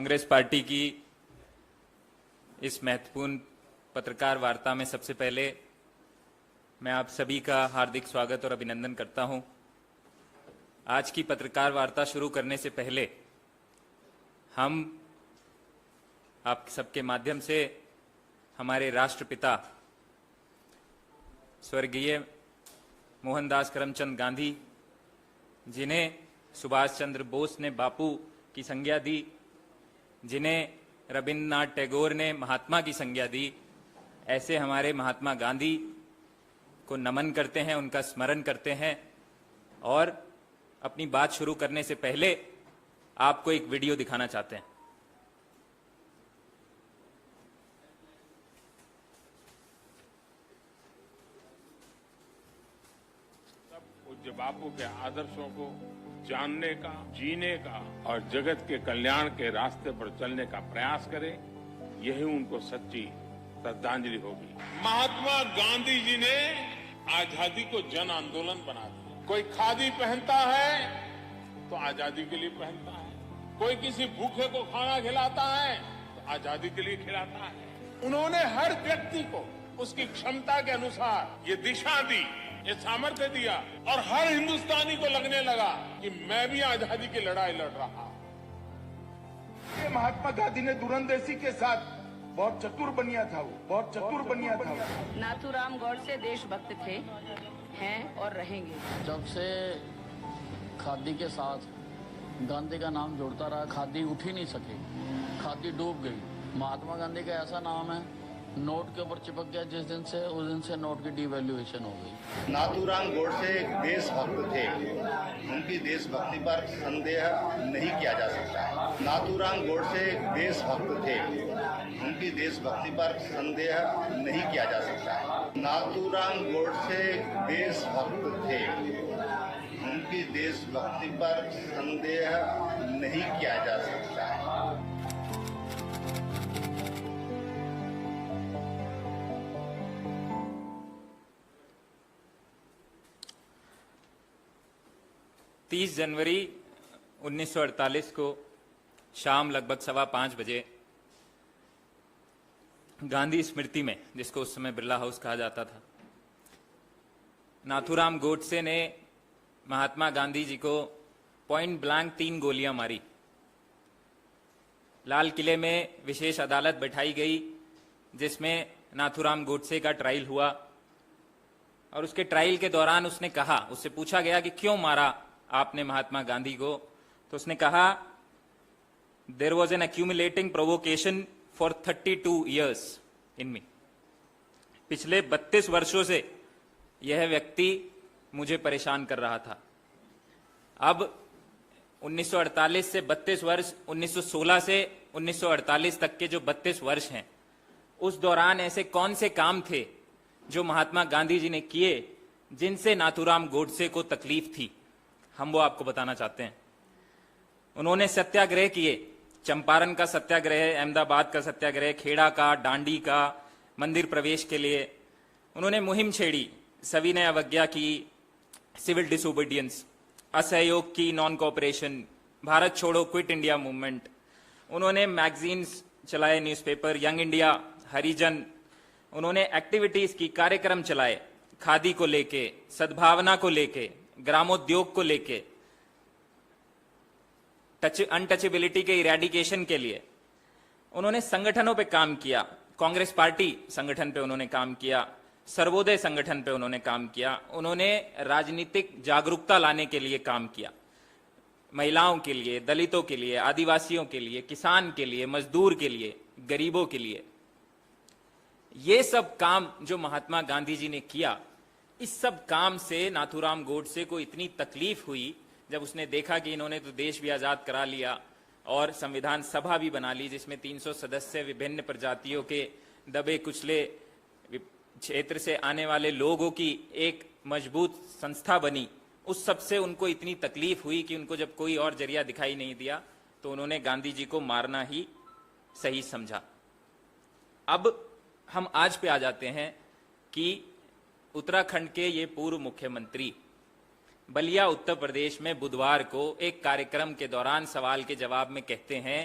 Congress party की इस महत्वपूर्ण पत्रकार वार्ता में सबसे पहले मैं आप सभी का हार्दिक स्वागत और अभिनंदन करता हूं। आज की पत्रकार वार्ता शुरू करने से पहले हम आप सबके माध्यम से हमारे राष्ट्रपिता स्वर्गीय मोहनदास करमचंद गांधी, जिन्हें सुभाष चंद्र बोस ने बापू की संज्ञा दी, जिन्हें रविन्द्रनाथ टैगोर ने महात्मा की संज्ञा दी, ऐसे हमारे महात्मा गांधी को नमन करते हैं, उनका स्मरण करते हैं। और अपनी बात शुरू करने से पहले आपको एक वीडियो दिखाना चाहते हैं। पूज्य बापू के आदर्शों को जानने का, जीने का और जगत के कल्याण के रास्ते पर चलने का प्रयास करें, यही उनको सच्ची श्रद्धांजलि होगी। महात्मा गांधी जी ने आजादी को जन आंदोलन बना दिया। कोई खादी पहनता है तो आजादी के लिए पहनता है, कोई किसी भूखे को खाना खिलाता है तो आजादी के लिए खिलाता है। उन्होंने हर व्यक्ति को उसकी क्षमता के अनुसार ये दिशा दी, ये सामर्थ्य दिया और हर हिंदुस्तानी को लगने लगा कि मैं भी आजादी की लड़ाई लड़ रहा हूं। ये महात्मा गांधी ने दूरंदेशी के साथ बहुत चतुर बनिया था, वो बहुत चतुर बनिया था। नाथूराम गौडसे देशभक्त थे, हैं और रहेंगे। जब से खादी के साथ गांधी का नाम जुड़ता रहा, खादी उठ ही नहीं सकी, खादी डूब गई। महात्मा गांधी का ऐसा नाम है, नोट के ऊपर चिपक गया जिस दिन से, उस दिन से नोट की डिवैल्यूएशन हो गई। नाथूराम गोडसे एक देशभक्त थे, उनकी देशभक्ति पर संदेह नहीं किया जा सकता है। नाथूराम गोडसे एक देशभक्त थे, उनकी देशभक्ति पर संदेह नहीं किया जा सकता है। नाथूराम गोडसे एक देशभक्त थे, उनकी देशभक्ति पर संदेह नहीं किया जा सकता है। तीस जनवरी 1948 को शाम लगभग 5:15 बजे गांधी स्मृति में, जिसको उस समय बिरला हाउस कहा जाता था, नाथूराम गोडसे ने महात्मा गांधी जी को पॉइंट ब्लैंक 3 गोलियां मारी। लाल किले में विशेष अदालत बैठाई गई जिसमें नाथूराम गोडसे का ट्रायल हुआ और उसके ट्रायल के दौरान उसने कहा, उससे पूछा गया कि क्यों मारा आपने महात्मा गांधी को, तो उसने कहा, there was an accumulating provocation for 32 years in me. पिछले 32 वर्षों से यह व्यक्ति मुझे परेशान कर रहा था। अब 1948 से 32 वर्ष, 1916 से 1948 तक के जो 32 वर्ष हैं, उस दौरान ऐसे कौन से काम थे जो महात्मा गांधी जी ने किए जिनसे नाथूराम गोडसे को तकलीफ थी, हम वो आपको बताना चाहते हैं। उन्होंने सत्याग्रह किए, चंपारण का सत्याग्रह, अहमदाबाद का सत्याग्रह, खेड़ा का, डांडी का, मंदिर प्रवेश के लिए उन्होंने मुहिम छेड़ी, सविनय अवज्ञा की, सिविल डिसोबीडियंस, असहयोग की, नॉन कोऑपरेशन, भारत छोड़ो, क्विट इंडिया मूवमेंट। उन्होंने मैगजीन्स चलाए, न्यूज़पेपर, यंग इंडिया, हरिजन। उन्होंने एक्टिविटीज की, कार्यक्रम चलाए, खादी को लेके, सद्भावना को लेके, ग्रामोद्योग को लेके, अनटचेबिलिटी के इरेडिकेशन के लिए। उन्होंने संगठनों पे काम किया, कांग्रेस पार्टी संगठन पे उन्होंने काम किया, सर्वोदय संगठन पे उन्होंने काम किया। उन्होंने राजनीतिक जागरूकता लाने के लिए काम किया, महिलाओं के लिए, दलितों के लिए, आदिवासियों के लिए, किसान के लिए, मजदूर के लिए, गरीबों के लिए। ये सब काम जो महात्मा गांधी जी ने किया, इस सब काम से नाथूराम गोडसे को इतनी तकलीफ हुई जब उसने देखा कि इन्होंने तो देश भी आजाद करा लिया और संविधान सभा भी बना ली जिसमें 300 सदस्य विभिन्न प्रजातियों के दबे कुचले क्षेत्र से आने वाले लोगों की एक मजबूत संस्था बनी। उस सब से उनको इतनी तकलीफ हुई कि उनको जब कोई और जरिया दिखाई नहीं दिया तो उन्होंने गांधी जी को मारना ही सही समझा। अब हम आज पे आ जाते हैं कि उत्तराखंड के ये पूर्व मुख्यमंत्री बलिया उत्तर प्रदेश में बुधवार को एक कार्यक्रम के दौरान सवाल के जवाब में कहते हैं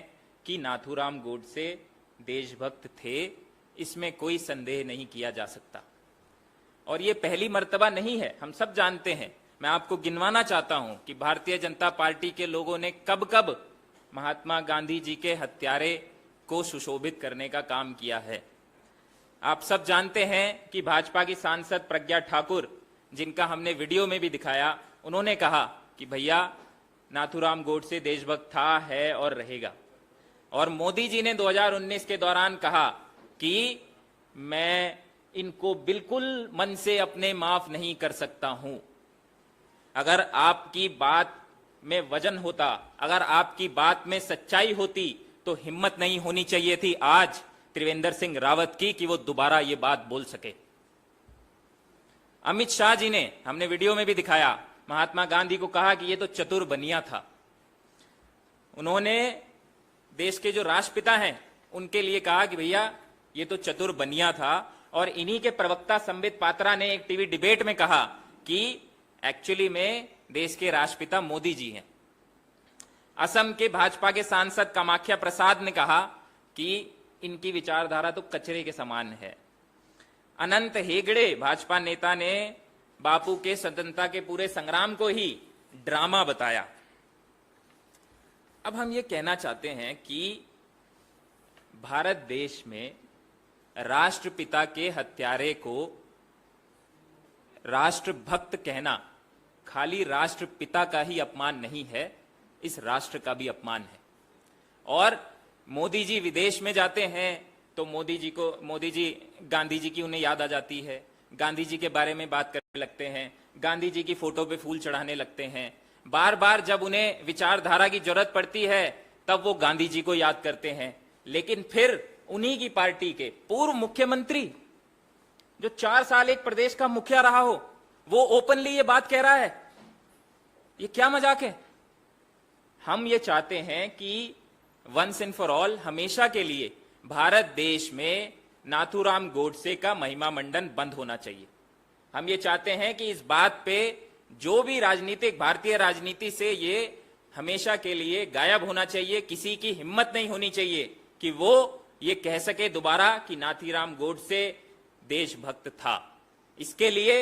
कि नाथूराम गोडसे देशभक्त थे, इसमें कोई संदेह नहीं किया जा सकता। और ये पहली मर्तबा नहीं है, हम सब जानते हैं। मैं आपको गिनवाना चाहता हूं कि भारतीय जनता पार्टी के लोगों ने कब कब महात्मा गांधी जी के हत्यारे को सुशोभित करने का काम किया है। आप सब जानते हैं कि भाजपा की सांसद प्रज्ञा ठाकुर, जिनका हमने वीडियो में भी दिखाया, उन्होंने कहा कि भैया नाथूराम गोडसे देशभक्त था, है और रहेगा। और मोदी जी ने 2019 के दौरान कहा कि मैं इनको बिल्कुल मन से अपने माफ नहीं कर सकता हूं। अगर आपकी बात में वजन होता, अगर आपकी बात में सच्चाई होती, तो हिम्मत नहीं होनी चाहिए थी आज त्रिवेंद्र सिंह रावत की कि वो दोबारा ये बात बोल सके। अमित शाह जी ने, हमने वीडियो में भी दिखाया, महात्मा गांधी को कहा कि ये तो चतुर बनिया था। उन्होंने देश के जो राष्ट्रपिता हैं उनके लिए कहा कि भैया ये तो चतुर बनिया था। और इन्हीं के प्रवक्ता संबित पात्रा ने एक टीवी डिबेट में कहा कि एक्चुअली में देश के राष्ट्रपिता मोदी जी हैं। असम के भाजपा के सांसद कामाख्या प्रसाद ने कहा कि इनकी विचारधारा तो कचरे के समान है। अनंत हेगड़े भाजपा नेता ने बापू के स्वतंत्रता के पूरे संग्राम को ही ड्रामा बताया। अब हम ये कहना चाहते हैं कि भारत देश में राष्ट्रपिता के हत्यारे को राष्ट्रभक्त कहना खाली राष्ट्रपिता का ही अपमान नहीं है, इस राष्ट्र का भी अपमान है। और मोदी जी विदेश में जाते हैं तो मोदी जी गांधी जी की उन्हें याद आ जाती है, गांधी जी के बारे में बात करने लगते हैं, गांधी जी की फोटो पे फूल चढ़ाने लगते हैं। बार बार जब उन्हें विचारधारा की जरूरत पड़ती है तब वो गांधी जी को याद करते हैं। लेकिन फिर उन्हीं की पार्टी के पूर्व मुख्यमंत्री, जो 4 साल एक प्रदेश का मुखिया रहा हो, वो ओपनली ये बात कह रहा है। ये क्या मजाक है? हम ये चाहते हैं कि वंस एंड फॉर ऑल, हमेशा के लिए भारत देश में नाथूराम गोडसे का महिमा मंडन बंद होना चाहिए। हम ये चाहते हैं कि इस बात पे जो भी राजनीतिक, भारतीय राजनीति से ये हमेशा के लिए गायब होना चाहिए। किसी की हिम्मत नहीं होनी चाहिए कि वो ये कह सके दोबारा कि नाथूराम गोडसे देशभक्त था। इसके लिए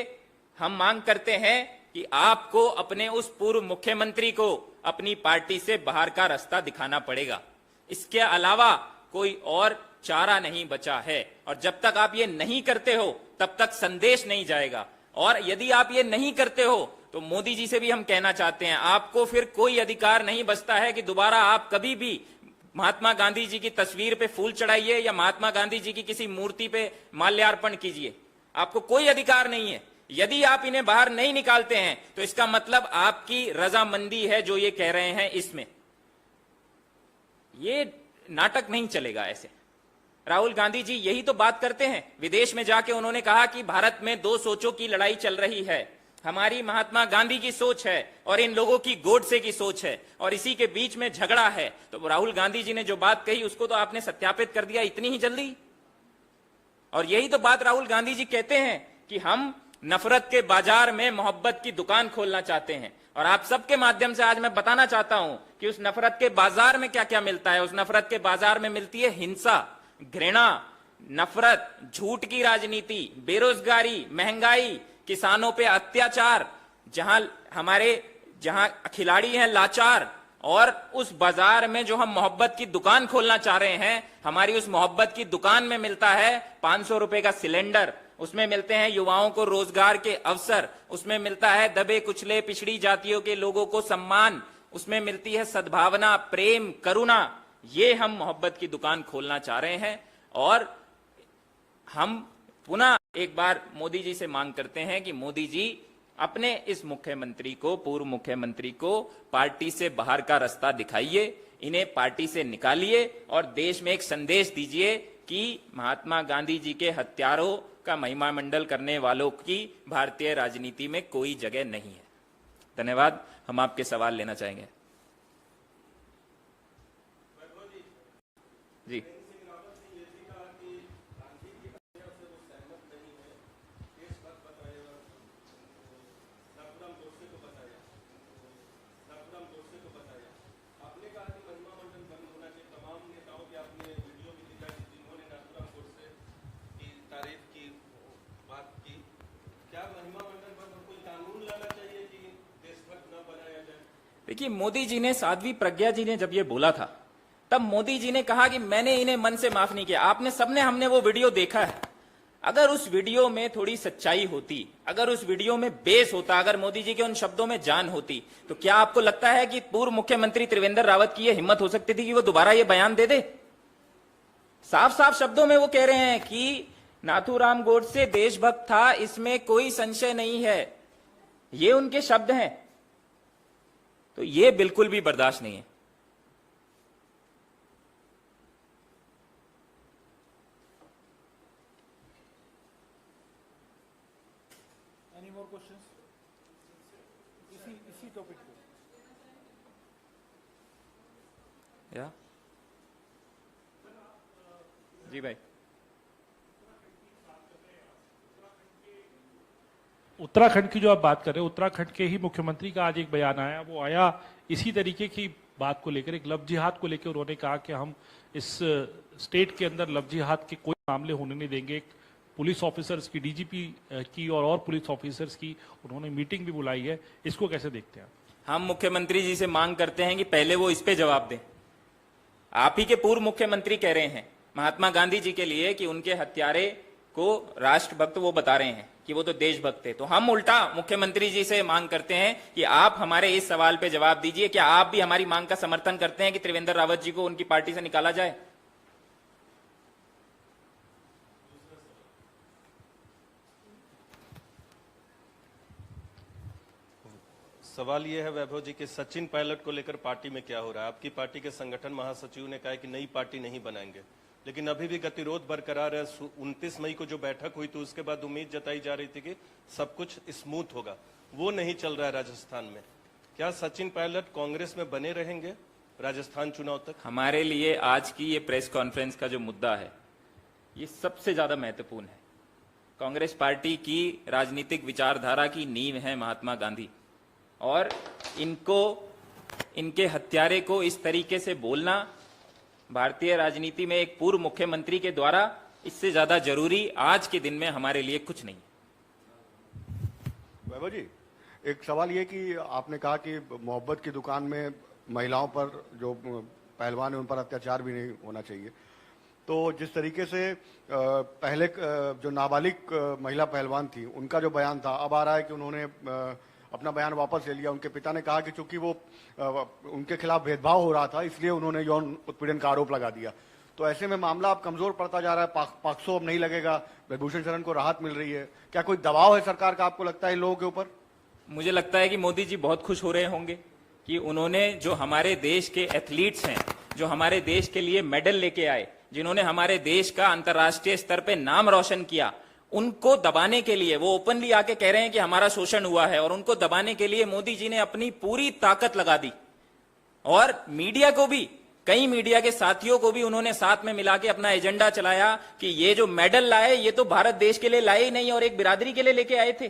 हम मांग करते हैं कि आपको अपने उस पूर्व मुख्यमंत्री को अपनी पार्टी से बाहर का रास्ता दिखाना पड़ेगा। इसके अलावा कोई और चारा नहीं बचा है। और जब तक आप ये नहीं करते हो तब तक संदेश नहीं जाएगा। और यदि आप ये नहीं करते हो तो मोदी जी से भी हम कहना चाहते हैं, आपको फिर कोई अधिकार नहीं बचता है कि दोबारा आप कभी भी महात्मा गांधी जी की तस्वीर पे फूल चढ़ाइए या महात्मा गांधी जी की किसी मूर्ति पे माल्यार्पण कीजिए। आपको कोई अधिकार नहीं है। यदि आप इन्हें बाहर नहीं निकालते हैं तो इसका मतलब आपकी रजामंदी है जो ये कह रहे हैं इसमें। ये नाटक नहीं चलेगा ऐसे। राहुल गांधी जी यही तो बात करते हैं। विदेश में जाके उन्होंने कहा कि भारत में 2 सोचों की लड़ाई चल रही है, हमारी महात्मा गांधी की सोच है और इन लोगों की गोडसे की सोच है, और इसी के बीच में झगड़ा है। तो राहुल गांधी जी ने जो बात कही उसको तो आपने सत्यापित कर दिया इतनी ही जल्दी। और यही तो बात राहुल गांधी जी कहते हैं कि हम नफरत के बाजार में मोहब्बत की दुकान खोलना चाहते हैं। और आप सबके माध्यम से आज मैं बताना चाहता हूं कि उस नफरत के बाजार में क्या क्या मिलता है। उस नफरत के बाजार में मिलती है हिंसा, घृणा, नफरत, झूठ की राजनीति, बेरोजगारी, महंगाई, किसानों पे अत्याचार, जहां खिलाड़ी हैं लाचार। और उस बाजार में जो हम मोहब्बत की दुकान खोलना चाह रहे हैं, हमारी उस मोहब्बत की दुकान में मिलता है 500 रुपए का सिलेंडर, उसमें मिलते हैं युवाओं को रोजगार के अवसर, उसमें मिलता है दबे कुचले पिछड़ी जातियों के लोगों को सम्मान, उसमें मिलती है सद्भावना, प्रेम, करुणा। ये हम मोहब्बत की दुकान खोलना चाह रहे हैं। और हम पुनः एक बार मोदी जी से मांग करते हैं कि मोदी जी अपने इस मुख्यमंत्री को, पूर्व मुख्यमंत्री को पार्टी से बाहर का रास्ता दिखाइए, इन्हें पार्टी से निकालिए और देश में एक संदेश दीजिए कि महात्मा गांधी जी के हत्यारों का महिमा मंडल करने वालों की भारतीय राजनीति में कोई जगह नहीं है। धन्यवाद। हम आपके सवाल लेना चाहेंगे। जी, देखिए, मोदी जी ने, साध्वी प्रज्ञा जी ने जब ये बोला था, तब मोदी जी ने कहा कि मैंने इन्हें मन से माफ नहीं किया। आपने, सबने, हमने वो वीडियो देखा है। अगर उस वीडियो में थोड़ी सच्चाई होती, अगर उस वीडियो में बेस होता, अगर मोदी जी के उन शब्दों में जान होती, तो क्या आपको लगता है कि पूर्व मुख्यमंत्री त्रिवेंद्र रावत की यह हिम्मत हो सकती थी कि वो दोबारा ये बयान दे दे? साफ साफ शब्दों में वो कह रहे हैं कि नाथूराम गोडसे देशभक्त था, इसमें कोई संशय नहीं है। ये उनके शब्द हैं। तो ये बिल्कुल भी बर्दाश्त नहीं है। Any more questions? इसी टॉपिक पे। या जी भाई। उत्तराखंड की जो आप बात कर रहे हैं, उत्तराखंड के ही मुख्यमंत्री का आज एक बयान आया, वो आया इसी तरीके की बात को लेकर, एक लव जिहाद को लेकर। उन्होंने कहा कि हम इस स्टेट के अंदर लव जिहाद के कोई मामले होने नहीं देंगे। पुलिस ऑफिसर्स की, डीजीपी की और पुलिस ऑफिसर्स की उन्होंने मीटिंग भी बुलाई है। इसको कैसे देखते हैं? हम मुख्यमंत्री जी से मांग करते हैं कि पहले वो इस पे जवाब दें। आप ही के पूर्व मुख्यमंत्री कह रहे हैं महात्मा गांधी जी के लिए कि उनके हत्यारे को राष्ट्रभक्त वो बता रहे हैं कि वो तो देशभक्त थे। तो हम उल्टा मुख्यमंत्री जी से मांग करते हैं कि आप हमारे इस सवाल पे जवाब दीजिए। क्या आप भी हमारी मांग का समर्थन करते हैं कि त्रिवेंद्र रावत जी को उनकी पार्टी से निकाला जाए? सवाल यह है वैभव जी कि सचिन पायलट को लेकर पार्टी में क्या हो रहा है? आपकी पार्टी के संगठन महासचिव ने कहा है कि नई पार्टी नहीं बनाएंगे, लेकिन अभी भी गतिरोध बरकरार है। 29 मई को जो बैठक हुई तो उसके बाद उम्मीद जताई जा रही थी कि सब कुछ स्मूथ होगा, वो नहीं चल रहा है राजस्थान में। क्या सचिन पायलट कांग्रेस में बने रहेंगे राजस्थान चुनाव तक? हमारे लिए आज की ये प्रेस कॉन्फ्रेंस का जो मुद्दा है, ये सबसे ज्यादा महत्वपूर्ण है। कांग्रेस पार्टी की राजनीतिक विचारधारा की नींव है महात्मा गांधी, और इनको, इनके हत्यारे को इस तरीके से बोलना भारतीय राजनीति में एक पूर्व मुख्यमंत्री के द्वारा, इससे ज्यादा जरूरी आज के दिन में हमारे लिए कुछ नहीं। वैभव जी, एक सवाल ये कि आपने कहा कि मोहब्बत की दुकान में महिलाओं पर जो पहलवान है उन पर अत्याचार भी नहीं होना चाहिए। तो जिस तरीके से पहले जो नाबालिग महिला पहलवान थी उनका जो बयान था, अब आ रहा है कि उन्होंने अपना बयान वापस ले लिया। उनके पिता ने कहा कि चूंकि वो उनके खिलाफ भेदभाव हो रहा था इसलिए उन्होंने यौन उत्पीड़न का आरोप लगा दिया। तो ऐसे में मामला अब कमजोर पड़ता जा रहा है। पॉक्सो अब नहीं लगेगा, ब्रजभूषण शरण को राहत मिल रही है। क्या कोई दबाव है सरकार का, आपको लगता है, इन लोगों के ऊपर? मुझे लगता है कि मोदी जी बहुत खुश हो रहे होंगे कि उन्होंने, जो हमारे देश के एथलीट्स हैं, जो हमारे देश के लिए मेडल लेके आए, जिन्होंने हमारे देश का अंतर्राष्ट्रीय स्तर पे नाम रोशन किया, उनको दबाने के लिए वो ओपनली आके कह रहे हैं कि हमारा शोषण हुआ है, और उनको दबाने के लिए मोदी जी ने अपनी पूरी ताकत लगा दी। और मीडिया को भी, कई मीडिया के साथियों को भी उन्होंने साथ में मिला के अपना एजेंडा चलाया कि ये जो मेडल लाए ये तो भारत देश के लिए लाए ही नहीं और एक बिरादरी के लिए लेके आए थे।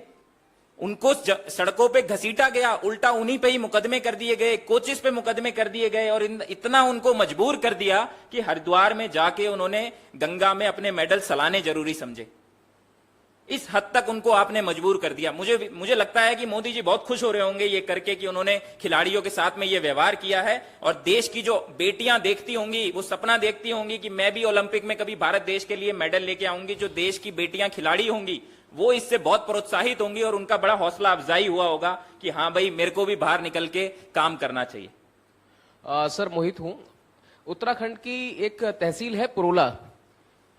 उनको सड़कों पे घसीटा गया, उल्टा उन्हीं पे ही मुकदमे कर दिए गए, कोचेस पे मुकदमे कर दिए गए, और इतना उनको मजबूर कर दिया कि हरिद्वार में जाके उन्होंने गंगा में अपने मेडल सलाने जरूरी समझे। इस हद तक उनको आपने मजबूर कर दिया। मुझे लगता है कि मोदी जी बहुत खुश हो रहे होंगे ये करके कि उन्होंने खिलाड़ियों के साथ में ये व्यवहार किया है। और देश की जो बेटियां देखती होंगी, वो सपना देखती होंगी कि मैं भी ओलंपिक में कभी भारत देश के लिए मेडल लेके आऊंगी। जो देश की बेटियां खिलाड़ी होंगी वो इससे बहुत प्रोत्साहित होंगी और उनका बड़ा हौसला अफजाई हुआ होगा कि हाँ भाई, मेरे को भी बाहर निकल के काम करना चाहिए। सर, मोहित हूं। उत्तराखंड की एक तहसील है पुरोला।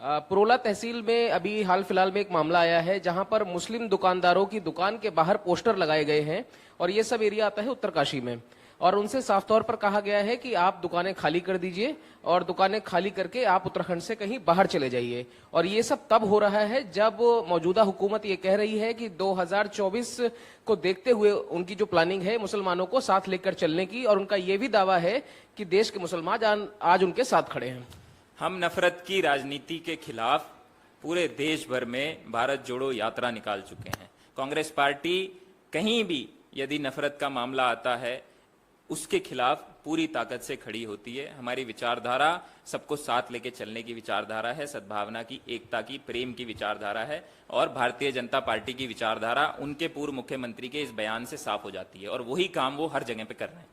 पुरोला तहसील में अभी हाल फिलहाल में एक मामला आया है जहां पर मुस्लिम दुकानदारों की दुकान के बाहर पोस्टर लगाए गए हैं, और ये सब एरिया आता है उत्तरकाशी में। और उनसे साफ तौर पर कहा गया है कि आप दुकानें खाली कर दीजिए और दुकानें खाली करके आप उत्तराखंड से कहीं बाहर चले जाइए। और ये सब तब हो रहा है जब मौजूदा हुकूमत ये कह रही है कि 2024 को देखते हुए उनकी जो प्लानिंग है मुसलमानों को साथ लेकर चलने की, और उनका ये भी दावा है कि देश के मुसलमान आज उनके साथ खड़े हैं। हम नफरत की राजनीति के खिलाफ पूरे देश भर में भारत जोड़ो यात्रा निकाल चुके हैं। कांग्रेस पार्टी कहीं भी यदि नफरत का मामला आता है उसके खिलाफ पूरी ताकत से खड़ी होती है। हमारी विचारधारा सबको साथ लेके चलने की विचारधारा है, सद्भावना की, एकता की, प्रेम की विचारधारा है। और भारतीय जनता पार्टी की विचारधारा उनके पूर्व मुख्यमंत्री के इस बयान से साफ हो जाती है, और वही काम वो हर जगह पे कर रहे हैं।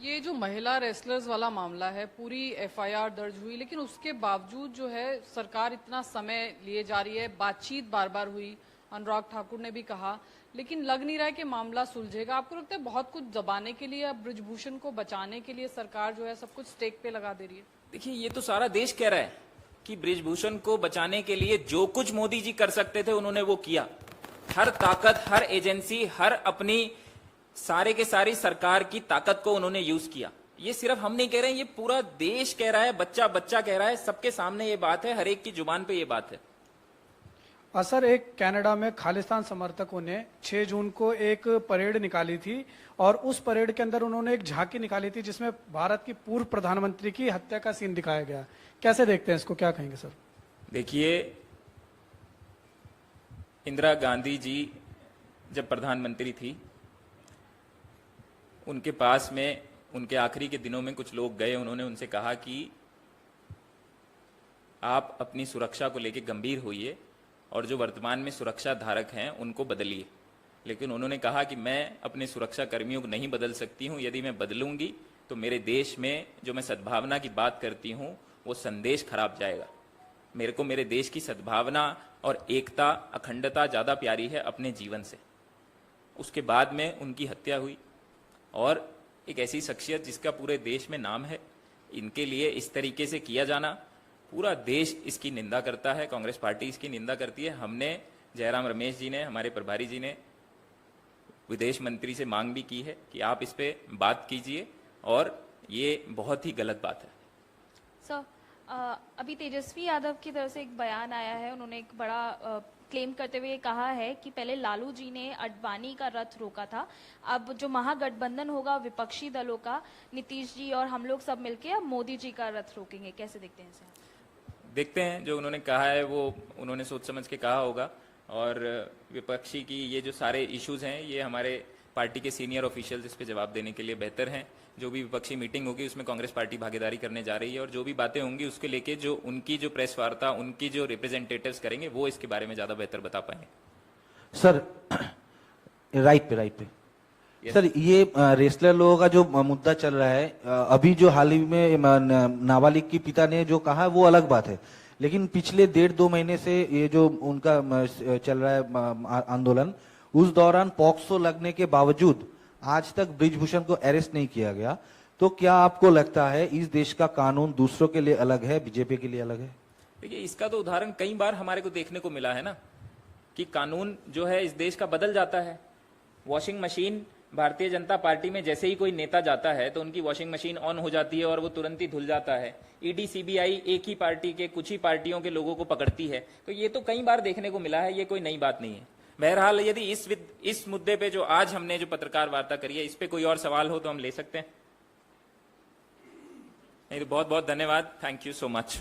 ये जो महिला रेसलर्स वाला मामला है, पूरी एफआईआर दर्ज हुई, लेकिन उसके बावजूद जो है सरकार इतना समय लिए जा रही है। बातचीत बार बार हुई, अनुराग ठाकुर ने भी कहा, लेकिन लग नहीं रहा है कि मामला सुलझेगा। आपको लगता है बहुत कुछ दबाने के लिए, अब बृजभूषण को बचाने के लिए सरकार जो है सब कुछ स्टेक पे लगा दे रही है? देखिए, ये तो सारा देश कह रहा है कि बृजभूषण को बचाने के लिए जो कुछ मोदी जी कर सकते थे उन्होंने वो किया। हर ताकत, हर एजेंसी, हर अपनी सारे के सारी सरकार की ताकत को उन्होंने यूज किया। ये सिर्फ हम नहीं कह रहे हैं, ये पूरा देश कह रहा है, बच्चा बच्चा कह रहा है, सबके सामने ये बात है, हर एक की जुबान पे ये बात है। सर, एक कनाडा में खालिस्तान समर्थकों ने 6 जून को एक परेड निकाली थी और उस परेड के अंदर उन्होंने एक झांकी निकाली थी जिसमें भारत की पूर्व प्रधानमंत्री की हत्या का सीन दिखाया गया। कैसे देखते हैं इसको, क्या कहेंगे सर? देखिए, इंदिरा गांधी जी जब प्रधानमंत्री थी, उनके पास में उनके आखिरी के दिनों में कुछ लोग गए, उन्होंने उनसे कहा कि आप अपनी सुरक्षा को लेकर गंभीर होइए और जो वर्तमान में सुरक्षा धारक हैं उनको बदलिए। लेकिन उन्होंने कहा कि मैं अपने सुरक्षा कर्मियों को नहीं बदल सकती हूं, यदि मैं बदलूंगी तो मेरे देश में जो मैं सद्भावना की बात करती हूं वो संदेश खराब जाएगा। मेरे को मेरे देश की सद्भावना और एकता, अखंडता ज्यादा प्यारी है अपने जीवन से। उसके बाद में उनकी हत्या हुई और एक ऐसी शख्सियत जिसका पूरे देश में नाम है, इनके लिए इस तरीके से किया जाना, पूरा देश इसकी निंदा करता है, कांग्रेस पार्टी इसकी निंदा करती है। हमने, जयराम रमेश जी ने, हमारे प्रभारी जी ने विदेश मंत्री से मांग भी की है कि आप इस पे बात कीजिए और ये बहुत ही गलत बात है। सर, अभी तेजस्वी यादव की तरफ से एक बयान आया है, उन्होंने एक बड़ा क्लेम करते हुए कहा है कि पहले लालू जी ने अडवाणी का रथ रोका था, अब जो महागठबंधन होगा विपक्षी दलों का, नीतीश जी और हम लोग सब मिलके अब मोदी जी का रथ रोकेंगे। कैसे देखते हैं इसे? देखते हैं, जो उन्होंने कहा है वो उन्होंने सोच समझ के कहा होगा। और विपक्षी की ये जो सारे इश्यूज हैं, ये हमारे पार्टी के सीनियर ऑफिशियल्स इस पे जवाब देने के लिए बेहतर हैं। जो भी विपक्षी मीटिंग होगी उसमें कांग्रेस पार्टी भागीदारी करने जा रही है और जो भी बातें होंगी उसके लेके जो उनकी जो प्रेस वार्ता, उनकी जो रिप्रेजेंटेटिव्स करेंगे वो इसके बारे में ज्यादा बेहतर बता पाएंगे। सर, राइट पे yes. सर, ये रेसलर लोगों का जो मुद्दा चल रहा है, अभी जो हाल ही में नाबालिग की पिता ने जो कहा वो अलग बात है, लेकिन पिछले 1.5-2 महीने से ये जो उनका चल रहा है आंदोलन, उस दौरान पॉक्सो लगने के बावजूद आज तक बृजभूषण को अरेस्ट नहीं किया गया। तो क्या आपको लगता है इस देश का कानून दूसरों के लिए अलग है, बीजेपी के लिए अलग है? देखिए, इसका तो उदाहरण कई बार हमारे को देखने को मिला है ना, कि कानून जो है इस देश का बदल जाता है। Washing machine, Bharatiya Janata party में जैसे ही कोई नेता जाता है तो उनकी वॉशिंग मशीन ऑन हो जाती है और वो तुरंत ही धुल जाता है। ईडी, सीबीआई एक ही पार्टी के, कुछ ही पार्टियों के लोगों को पकड़ती है। तो ये तो कई बार देखने को मिला है, ये कोई नई बात नहीं है। बहरहाल, यदि इस मुद्दे पे जो आज हमने जो पत्रकार वार्ता करी है, इस पे कोई और सवाल हो तो हम ले सकते हैं। नहीं तो बहुत बहुत धन्यवाद। Thank you so much.